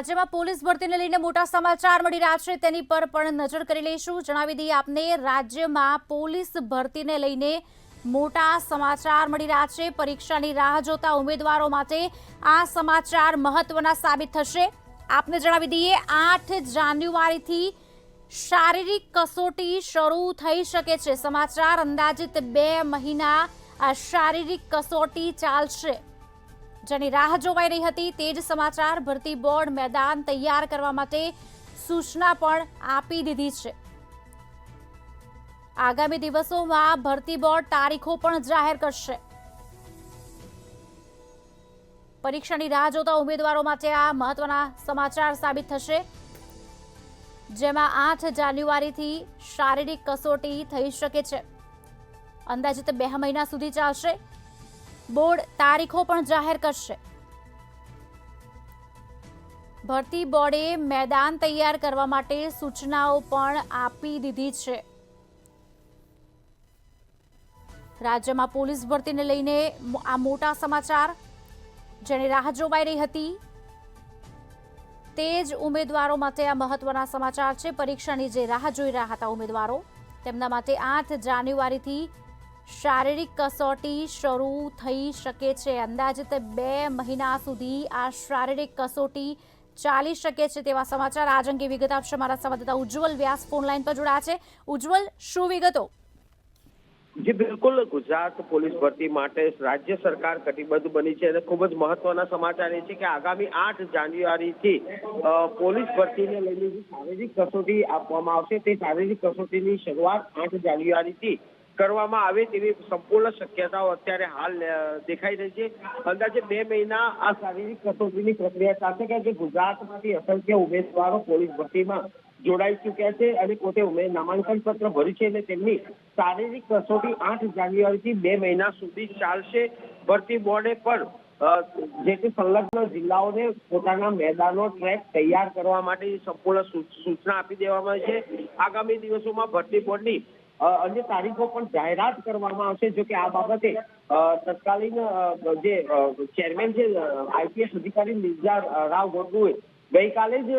રાજ્યમાં પોલીસ ભરતીને લઈને મોટા સમાચાર મળી રહ્યા છે, તેની પર પણ નજર કરી લઈશું। જણાવી દઈએ આપને, રાજ્યમાં પોલીસ ભરતીને લઈને મોટા સમાચાર મળી રહ્યા છે। પરીક્ષાની રાહ જોતા ઉમેદવારો માટે આ સમાચાર મહત્વના સાબિત થશે। આપને જણાવી દઈએ, 8 જાન્યુઆરીથી શારીરિક કસોટી શરૂ થઈ શકે છે। સમાચાર અંદાજિત 2 મહિના આ શારીરિક કસોટી ચાલશે, જેની રાહ જોવાઈ રહી હતી। તે જ સમાચાર, ભરતી બોર્ડ મેદાન તૈયાર કરવા માટે સૂચના પણ આપી દીધી છે। આગામી દિવસોમાં ભરતી બોર્ડ તારીખો પણ જાહેર કરશે। પરીક્ષાની રાહ જોતા ઉમેદવારો માટે આ મહત્વના સમાચાર સાબિત થશે, જેમાં 8 જાન્યુઆરીથી શારીરિક કસોટી થઈ શકે છે। અંદાજિત 2 મહિના સુધી ચાલશે। બોર્ડ તારીખો પણ જાહેર કરશે। ભરતી બોર્ડે મેદાન તૈયાર કરવા માટે સૂચનાઓ પણ આપી દીધી છે। રાજ્યમાં પોલીસ ભરતીને લઈને આ મોટા સમાચાર, જેની રાહ જોવાઈ રહી હતી, તે જ ઉમેદવારો માટે આ મહત્વના સમાચાર છે। પરીક્ષાની જે રાહ જોઈ રહ્યા હતા ઉમેદવારો, તેમના માટે 8 જાન્યુઆરીથી શારીરિક કસોટી શરૂ થઈ શકે છે। અંદાજિત 2 મહિના સુધી આ શારીરિક કસોટી ચાલી શકે છે, તેવા સમાચાર। આજ અંગે વિગત આપશે મારા સંવાદદાતા ઉજ્જવલ વ્યાસ ફોન લાઈન પર જોડાયા છે। ઉજ્જવલ, શું વિગતો? જી બિલકુલ, ગુજરાત પોલીસ ભરતી માટે રાજ્ય સરકાર કટિબદ્ધ બની છે અને ખૂબ જ મહત્વના સમાચાર એ છે કે આગામી 8 જાન્યુઆરીથી પોલીસ ભરતીને લઈને જે શારીરિક કસોટી આપવામાં આવશે, તે શારીરિક કસોટીની શરૂઆત 8 જાન્યુઆરીથી કરવામાં આવે તેવી સંપૂર્ણ શક્યતાઓ અત્યારે હાલ દેખાઈ રહી છે। અંદાજે 2 મહિના આ શારીરિક કસોટીની પ્રક્રિયા ચાલશે કે જે ગુજરાતમાંથી અસંખ્ય ઉમેદવારો પોલીસ ભરતીમાં જોડાઈ ચૂક્યા છે અને પોતે નામાંકન પત્ર ભર્યું છે અને તેમની શારીરિક કસોટી 8 જાન્યુઆરીથી 2 મહિના સુધી ચાલશે। ભરતી બોર્ડે પણ જે તે સંલગ્ન જિલ્લાઓને પોતાના મેદાનો ટ્રેક તૈયાર કરવા માટે સંપૂર્ણ સૂચના આપી દેવામાં આવી છે। આગામી દિવસોમાં ભરતી બોર્ડની અન્ય તારીખો પણ જાહેરાત કરવામાં આવશે। જો કે આ બાબતે તત્કાલીન જે ચેરમેન છે આઈપીએસ અધિકારી નિર્જા રાવ ગોગોએ ગઈકાલે જ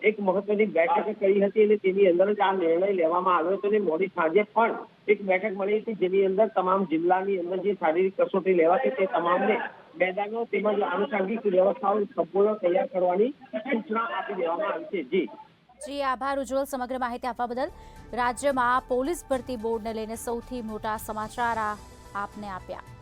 એક મહત્વની બેઠક કરી હતી અને તેની અંદર જ આ નિર્ણય લેવામાં આવ્યો હતો અને મોડી સાંજે પણ એક બેઠક મળી હતી, જેની અંદર તમામ જિલ્લાની અંદર જે શારીરિક કસોટી લેવાતી તે તમામને મેદાનો તેમજ આનુષંગિક વ્યવસ્થાઓ સંપૂર્ણ તૈયાર કરવાની સૂચના આપી દેવામાં આવી છે। જી આભાર ઉજ્જવલ, સમગ્ર માહિતી આપવા બદલ। રાજ્યમાં પોલીસ ભરતી બોર્ડને લઈને સૌથી મોટા સમાચાર આપને આપ્યા।